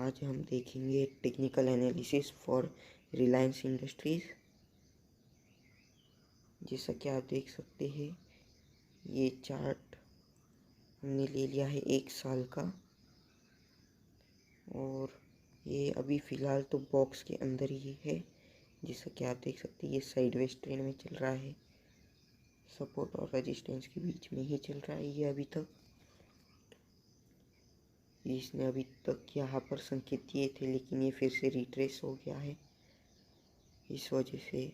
आज हम देखेंगे technical analysis for Reliance industries. जैसा कि आप देख सकते हैं, ये चार्ट हमने ले लिया है 1 साल का, और ये अभी फ़िलहाल तो बॉक्स के अंदर ही है। जैसा कि आप देख सकते हैं, ये साइडवेज ट्रेंड में चल रहा है, सपोर्ट और रेजिस्टेंस के बीच में ही चल रहा है ये अभी तक। इसने अभी तक यहाँ पर संकेत दिए थे, लेकिन ये फिर से रिट्रेस हो गया है। इस वजह से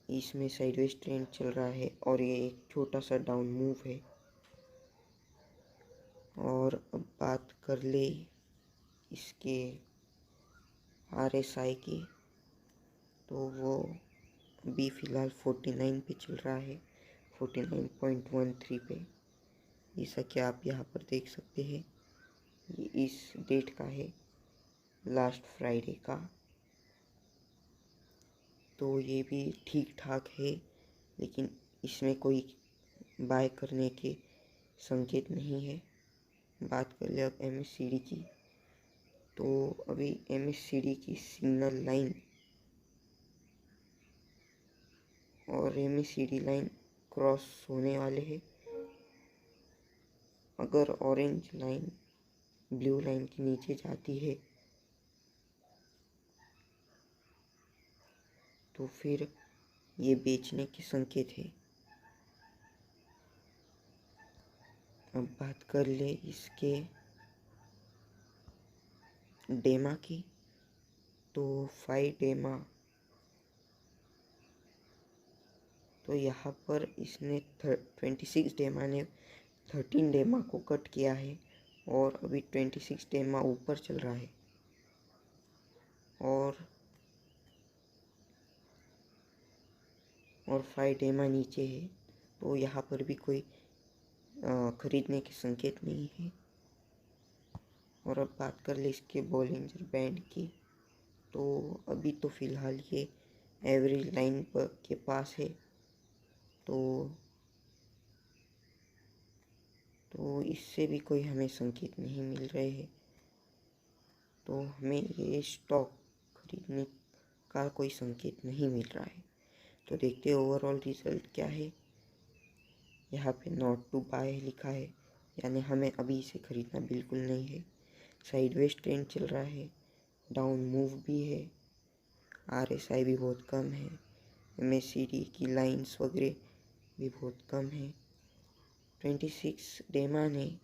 इसमें साइडवेज ट्रेंड चल रहा है और ये एक छोटा सा डाउन मूव है। और अब बात कर ले इसके RSI की, तो वो अभी फ़िलहाल 49 पे चल रहा है, 49.13 पे। जैसा कि आप यहाँ पर देख सकते हैं, ये इस डेट का है, लास्ट फ्राइडे का। तो ये भी ठीक ठाक है, लेकिन इसमें कोई बाय करने के संकेत नहीं है। बात कर ले अब MACD की, तो अभी MACD की सिग्नल लाइन और MACD लाइन क्रॉस होने वाले हैं। अगर ऑरेंज लाइन ब्लू लाइन के नीचे जाती है तो फिर ये बेचने के संकेत है। अब बात कर ले इसके डेमा की, तो 5 डेमा, तो यहाँ पर इसने 26 डेमा ने 13 डेमा को कट किया है और अभी 26 डेमा ऊपर चल रहा है और 5 डेमा नीचे है। तो यहाँ पर भी कोई खरीदने के संकेत नहीं है। और अब बात कर ले इसके बॉलिंजर बैंड की, तो अभी तो फ़िलहाल ये एवरेज लाइन पर के पास है। तो इससे भी कोई हमें संकेत नहीं मिल रहे हैं, तो हमें ये स्टॉक खरीदने का कोई संकेत नहीं मिल रहा है। तो देखते हैं ओवरऑल रिजल्ट क्या है। यहाँ पे नॉट टू बाय लिखा है, यानी हमें अभी इसे खरीदना बिल्कुल नहीं है। साइडवेज ट्रेंड चल रहा है, डाउन मूव भी है, RSI भी बहुत कम है, MACD की लाइंस वगैरह भी बहुत कम है। 26 डेमा ने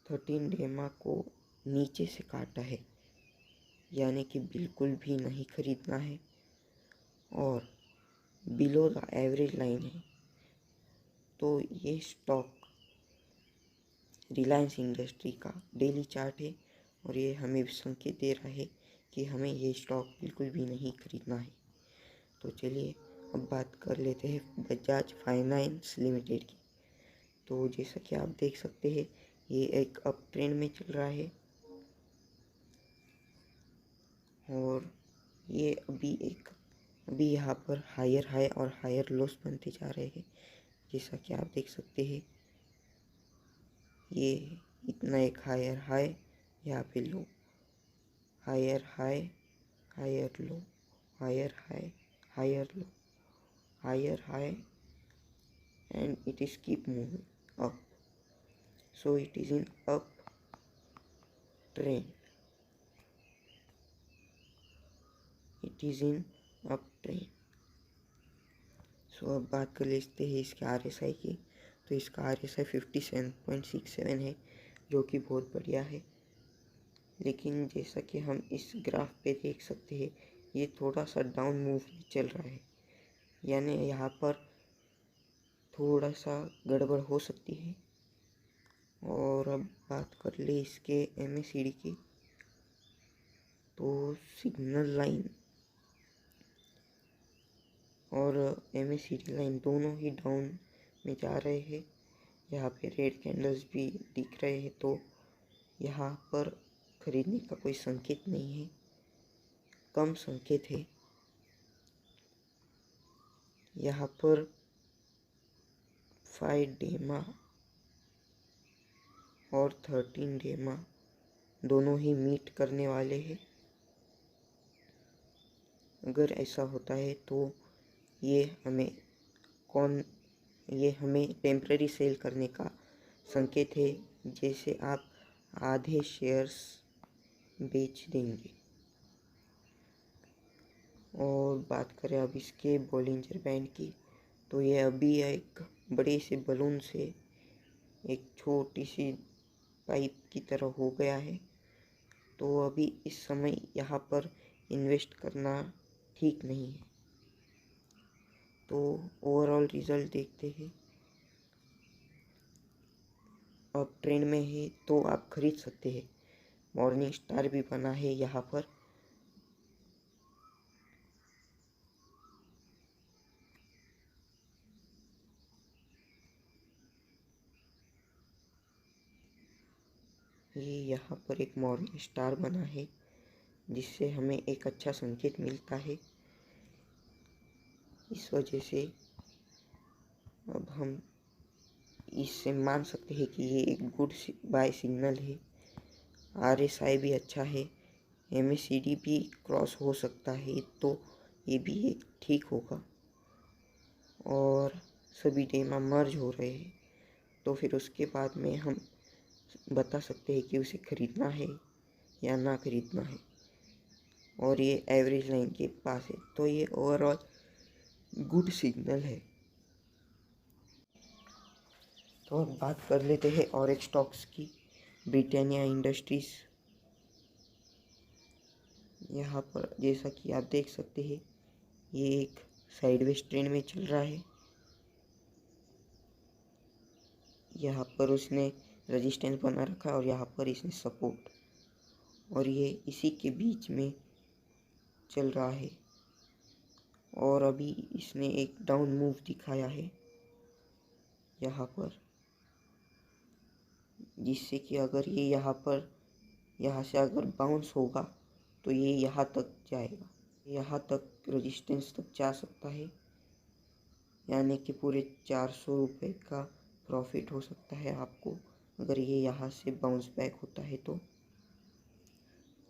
13 डेमा को नीचे से काटा है, यानी कि बिल्कुल भी नहीं खरीदना है, और बिलो द एवरेज लाइन है। तो ये स्टॉक रिलायंस इंडस्ट्री का डेली चार्ट है और ये हमें संकेत दे रहा है कि हमें ये स्टॉक बिल्कुल भी नहीं खरीदना है। तो चलिए अब बात कर लेते हैं बजाज फाइनेंस लिमिटेड की। तो जैसा कि आप देख सकते हैं, ये एक अप ट्रेंड में चल रहा है और ये अभी यहाँ पर हायर हाई और हायर लोस बनते जा रहे हैं। जैसा कि आप देख सकते हैं, ये इतना एक हायर हाई, यहाँ पे low, higher high, higher low, higher high, higher low, higher high, and it is keep moving up. So it is in up trend. It is in up trend. So अब बात कर लेते हैं इसके RSI की। तो इसका RSI 57.67 है, जो कि बहुत बढ़िया है। लेकिन जैसा कि हम इस ग्राफ पे देख सकते हैं, ये थोड़ा सा डाउन मूव चल रहा है, यानी यहाँ पर थोड़ा सा गड़बड़ हो सकती है। और अब बात कर ले इसके MACD की, तो सिग्नल लाइन और MACD लाइन दोनों ही डाउन में जा रहे हैं। यहाँ पे रेड कैंडल्स भी दिख रहे हैं, तो यहाँ पर खरीदने का कोई संकेत नहीं है, कम संकेत है। यहाँ पर 5 डेमा और 13 डेमा दोनों ही मीट करने वाले हैं। अगर ऐसा होता है तो ये हमें टेम्पररी सेल करने का संकेत है, जैसे आप आधे शेयर्स बेच देंगे। और बात करें अब इसके बॉलिंजर बैंड की, तो ये अभी एक बड़े से बलून से एक छोटी सी पाइप की तरह हो गया है। तो अभी इस समय यहाँ पर इन्वेस्ट करना ठीक नहीं है। तो ओवरऑल रिज़ल्ट देखते हैं। अब ट्रेंड में है तो आप खरीद सकते हैं। मॉर्निंग स्टार भी बना है यहाँ पर। ये यहाँ पर एक मॉर्निंग स्टार बना है, जिससे हमें एक अच्छा संकेत मिलता है। इस वजह से अब हम इससे मान सकते हैं कि ये एक गुड बाय सिग्नल है। RSI भी अच्छा है, MACD भी क्रॉस हो सकता है, तो ये भी एक ठीक होगा। और सभी डेमा मर्ज हो रहे हैं, तो फिर उसके बाद में हम बता सकते हैं कि उसे खरीदना है या ना खरीदना है। और ये एवरेज लाइन के पास है, तो ये ओवरऑल गुड सिग्नल है। तो अब बात कर लेते हैं और एक स्टॉक्स की। ब्रिटानिया इंडस्ट्रीज, यहाँ पर जैसा कि आप देख सकते हैं, ये एक साइडवेज ट्रेंड में चल रहा है। यहाँ पर उसने रेजिस्टेंस बना रखा और यहाँ पर इसने सपोर्ट, और ये इसी के बीच में चल रहा है। और अभी इसने एक डाउन मूव दिखाया है यहाँ पर, जिससे कि अगर ये यहाँ से अगर बाउंस होगा तो ये यहाँ तक जाएगा, यहाँ तक रेजिस्टेंस तक जा सकता है। यानी कि पूरे 400 रुपये का प्रॉफिट हो सकता है आपको, अगर ये यहाँ से बाउंस बैक होता है तो।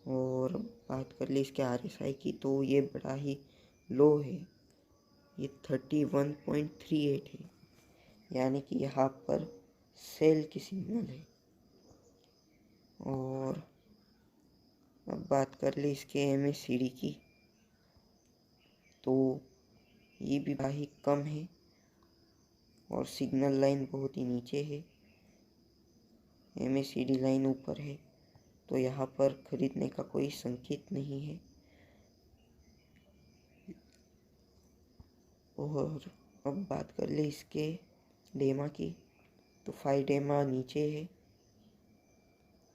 और बात कर ले इसके RSI की, तो ये बड़ा ही लो है, ये 31.38 है, यानी कि यहाँ पर सेल की सिग्नल है। और अब बात कर ले इसके MACD की, तो ये भी बड़ा ही कम है और सिग्नल लाइन बहुत ही नीचे है, MACD लाइन ऊपर है, तो यहाँ पर खरीदने का कोई संकेत नहीं है। और अब बात कर ले इसके डेमा की, तो 5 डेमा नीचे है।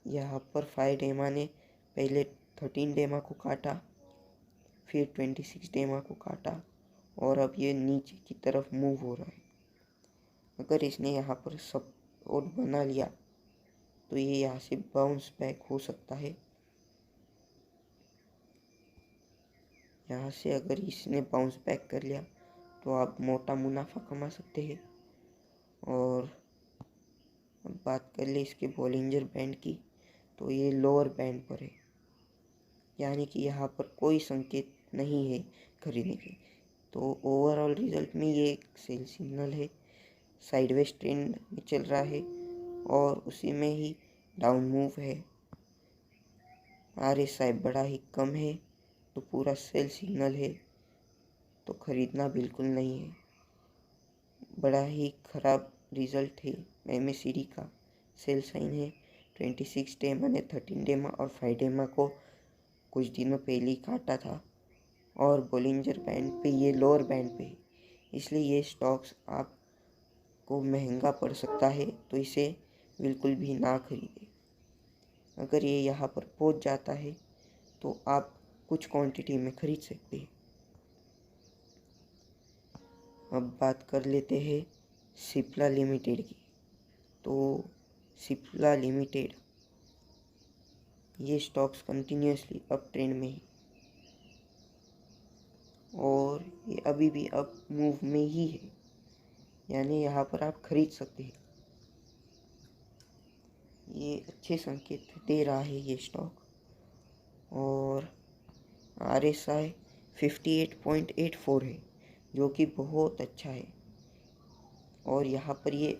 यहाँ पर 5 डेमा ने पहले 13 डेमा को काटा, फिर 26 डेमा को काटा, और अब ये नीचे की तरफ मूव हो रहा है। अगर इसने यहाँ पर सपोर्ट बना लिया तो ये यहाँ से बाउंस बैक हो सकता है। यहाँ से अगर इसने बाउंस बैक कर लिया तो आप मोटा मुनाफा कमा सकते हैं। और अब बात कर ले इसके बॉलिंजर बैंड की, तो ये लोअर बैंड पर है, यानी कि यहाँ पर कोई संकेत नहीं है खरीदने के। तो ओवरऑल रिजल्ट में ये एक सेल सिग्नल है, साइडवेज ट्रेंड में चल रहा है और उसी में ही डाउन मूव है। RSI बड़ा ही कम है, तो पूरा सेल सिग्नल है, तो खरीदना बिल्कुल नहीं है। बड़ा ही खराब रिजल्ट है। MACD का सेल साइन है। 26 डेमा ने 13 डेमा और 5 डेमा को कुछ दिनों पहले ही काटा था, और बॉलिंजर बैंड पे ये लोअर बैंड पे है, इसलिए ये स्टॉक्स आपको महंगा पड़ सकता है, तो इसे बिल्कुल भी ना खरीदें। अगर ये यहाँ पर पहुँच जाता है तो आप कुछ क्वांटिटी में खरीद सकते हैं। अब बात कर लेते हैं सिप्ला लिमिटेड की। तो सिप्ला लिमिटेड, ये स्टॉक्स कंटिन्यूसली अप ट्रेंड में है और ये अभी भी अप मूव में ही है, यानी यहाँ पर आप खरीद सकते हैं। ये अच्छे संकेत दे रहा है ये स्टॉक। और RSI 58.84 है, जो कि बहुत अच्छा है। और यहाँ पर ये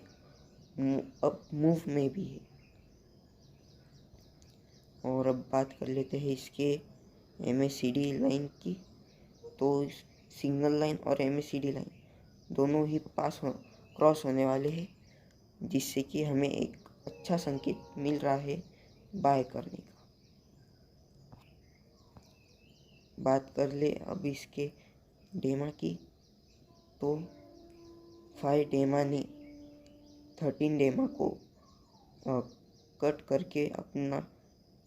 अब मूव में भी है। और अब बात कर लेते हैं इसके MACD लाइन की। तो सिंगल लाइन और MACD लाइन दोनों ही क्रॉस होने वाले हैं, जिससे कि हमें एक अच्छा संकेत मिल रहा है बाय करने का। बात कर ले अब इसके डेमा की। तो 5 डेमा ने 13 डेमा को कट करके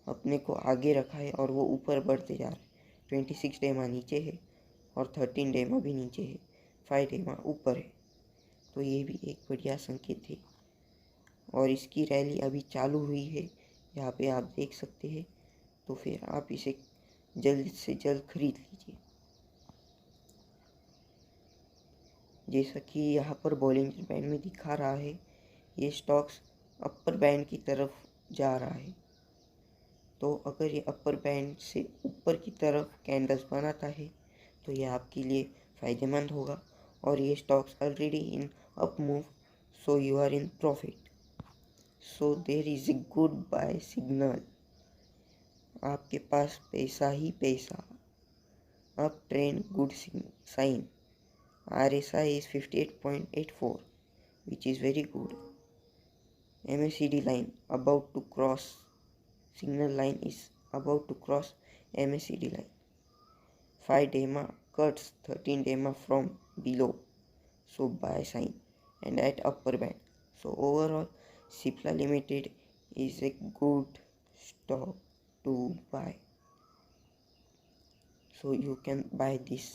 अपने को आगे रखा है और वो ऊपर बढ़ते जा रहे हैं। 26 डेमा नीचे है और 13 डेमा भी नीचे है, 5 डेमा ऊपर है। तो ये भी एक बढ़िया संकेत है। और इसकी रैली अभी चालू हुई है, यहाँ पे आप देख सकते हैं। तो फिर आप इसे जल्द से जल्द खरीद लीजिए। जैसा कि यहाँ पर बॉलिंजर बैंड में दिखा रहा है, ये स्टॉक्स अपर बैंड की तरफ जा रहा है। तो अगर ये अपर बैंड से ऊपर की तरफ कैंडल्स बनाता है तो ये आपके लिए फ़ायदेमंद होगा। और ये stocks already in up move, so you are in profit, so there is a good buy signal. आपके पास पैसा ही पैसा। Up trend good sign. RSI is 58.84, which is very good. MACD line about to cross. Signal line is about to cross MACD line. 5 DEMA cuts 13 DEMA from below, so buy sign and at upper band. So overall, Cipla Limited is a good stock to buy. So you can buy this.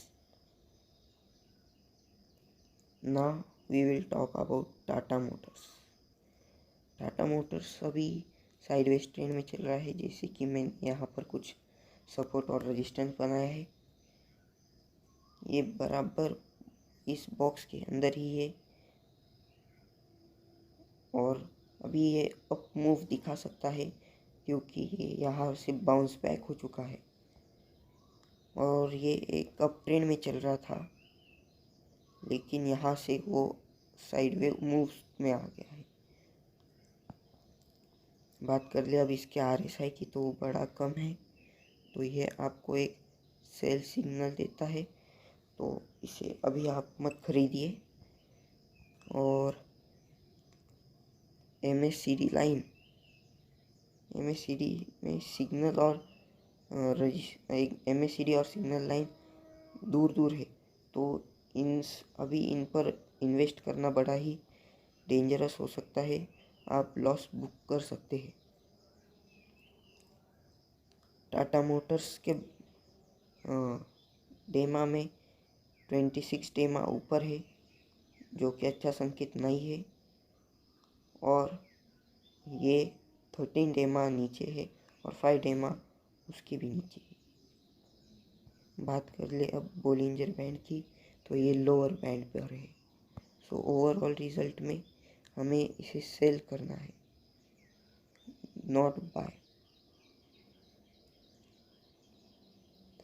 Now we will talk about Tata Motors. Tata Motors अभी sideways trend में चल रहा है, जैसे कि मैंने यहाँ पर कुछ सपोर्ट और रेजिस्टेंस बनाया है। ये बराबर इस बॉक्स के अंदर ही है और अभी ये अप मूव दिखा सकता है, क्योंकि ये यहाँ से बाउंस बैक हो चुका है और ये एक अप ट्रेंड में चल रहा था, लेकिन यहाँ से वो साइडवे मूव में आ गया है। बात कर ले अब इसके RSI की, तो बड़ा कम है, तो ये आपको एक सेल सिग्नल देता है। तो इसे अभी आप मत खरीदिए। और MACD लाइन, MACD में सिग्नल और MACD और सिग्नल लाइन दूर दूर है, तो अभी इन पर इन्वेस्ट करना बड़ा ही डेंजरस हो सकता है। आप लॉस बुक कर सकते हैं। टाटा मोटर्स के डेमा में 26 डेमा ऊपर है, जो कि अच्छा संकेत नहीं है। और ये 13 डेमा नीचे है और 5 डेमा उसके भी नीचे है। बात कर ले अब बोलिंजर बैंड की, तो ये लोअर बैंड पर है। सो ओवरऑल रिजल्ट में हमें इसे सेल करना है, नॉट बाय।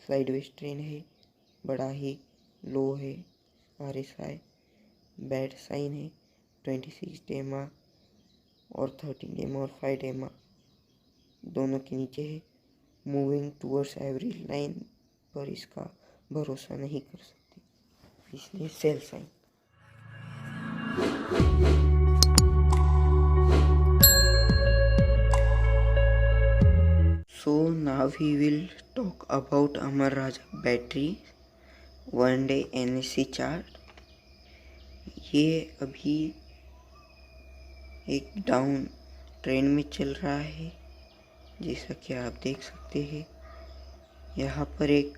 साइडवेज ट्रेंड है, बड़ा ही लो है RSI, बैड साइन है। 26 डेमा और 13 डेमा और 5 डेमा दोनों के नीचे है। मूविंग टूवर्ड्स एवरेज लाइन पर इसका भरोसा नहीं कर सकते, इसलिए sell sign. So now we will talk about Amar Raja Battery one day NSE chart। ये अभी एक डाउन ट्रेंड में चल रहा है, जैसा कि आप देख सकते हैं। यहाँ पर एक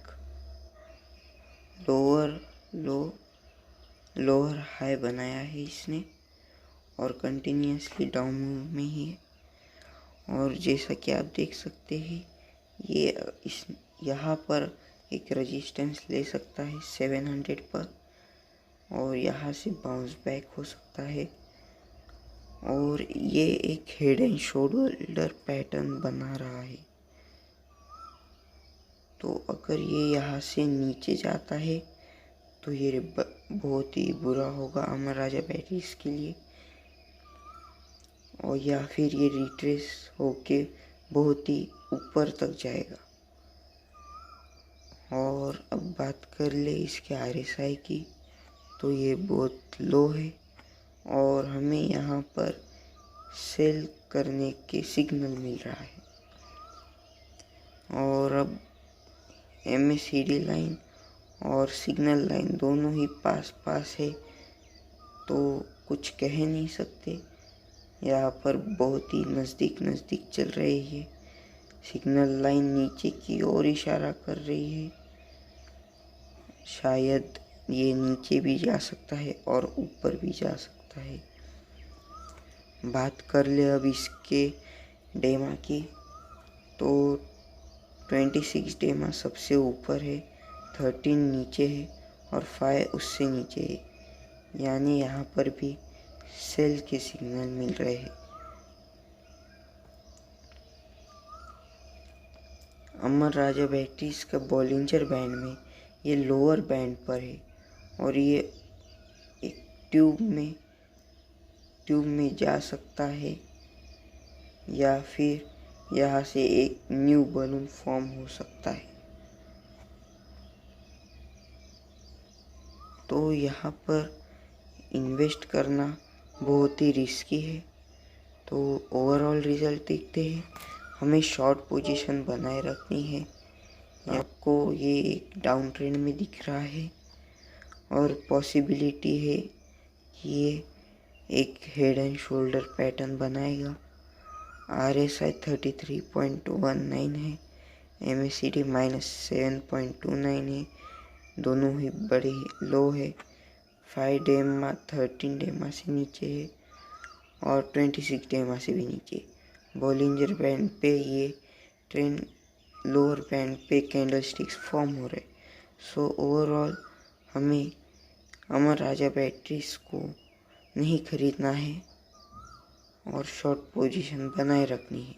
लोअर हाई बनाया है इसने और कंटिन्यूसली डाउन मूव में ही है। और जैसा कि आप देख सकते हैं, ये यहाँ पर एक रेजिस्टेंस ले सकता है 700 पर और यहाँ से बाउंस बैक हो सकता है और ये एक हेड एंड शोल्डर पैटर्न बना रहा है। तो अगर ये यहाँ से नीचे जाता है तो ये बहुत ही बुरा होगा अमर राजा बैटरीज के लिए, और या फिर ये रिट्रेस होके बहुत ही ऊपर तक जाएगा। और अब बात कर ले इसके RSI की, तो ये बहुत लो है और हमें यहाँ पर सेल करने के सिग्नल मिल रहा है। और अब MACD लाइन और सिग्नल लाइन दोनों ही पास पास है, तो कुछ कह नहीं सकते। यहाँ पर बहुत ही नज़दीक चल रही है। सिग्नल लाइन नीचे की ओर इशारा कर रही है, शायद ये नीचे भी जा सकता है और ऊपर भी जा सकता है। बात कर ले अब इसके डेमा की, तो 26 डेमा सबसे ऊपर है, 13 नीचे है और 5 उससे नीचे है, यानी यहाँ पर भी सेल के सिग्नल मिल रहे हैं। अमर राजा बैटरीज का बॉलिंजर बैंड में ये लोअर बैंड पर है और ये एक ट्यूब में जा सकता है या फिर यहाँ से एक न्यू बलून फॉर्म हो सकता है। तो यहाँ पर इन्वेस्ट करना बहुत ही रिस्की है। तो ओवरऑल रिजल्ट देखते हैं। हमें शॉर्ट पोजीशन बनाए रखनी है। आपको ये एक डाउन ट्रेंड में दिख रहा है और पॉसिबिलिटी है कि ये एक हेड एंड शोल्डर पैटर्न बनाएगा। RSI 33.19 है, MACD -7.29 है, दोनों ही बड़े लो है। 5 डेमा 13 डेमा से नीचे है और 26 डेमा से भी नीचे। बॉलिंजर बैंड पे ये ट्रेंड लोअर बैंड पे कैंडल स्टिक्स फॉर्म हो रहे। सो ओवरऑल हमें अमर राजा बैटरीज को नहीं खरीदना है और शॉर्ट पोजीशन बनाए रखनी है।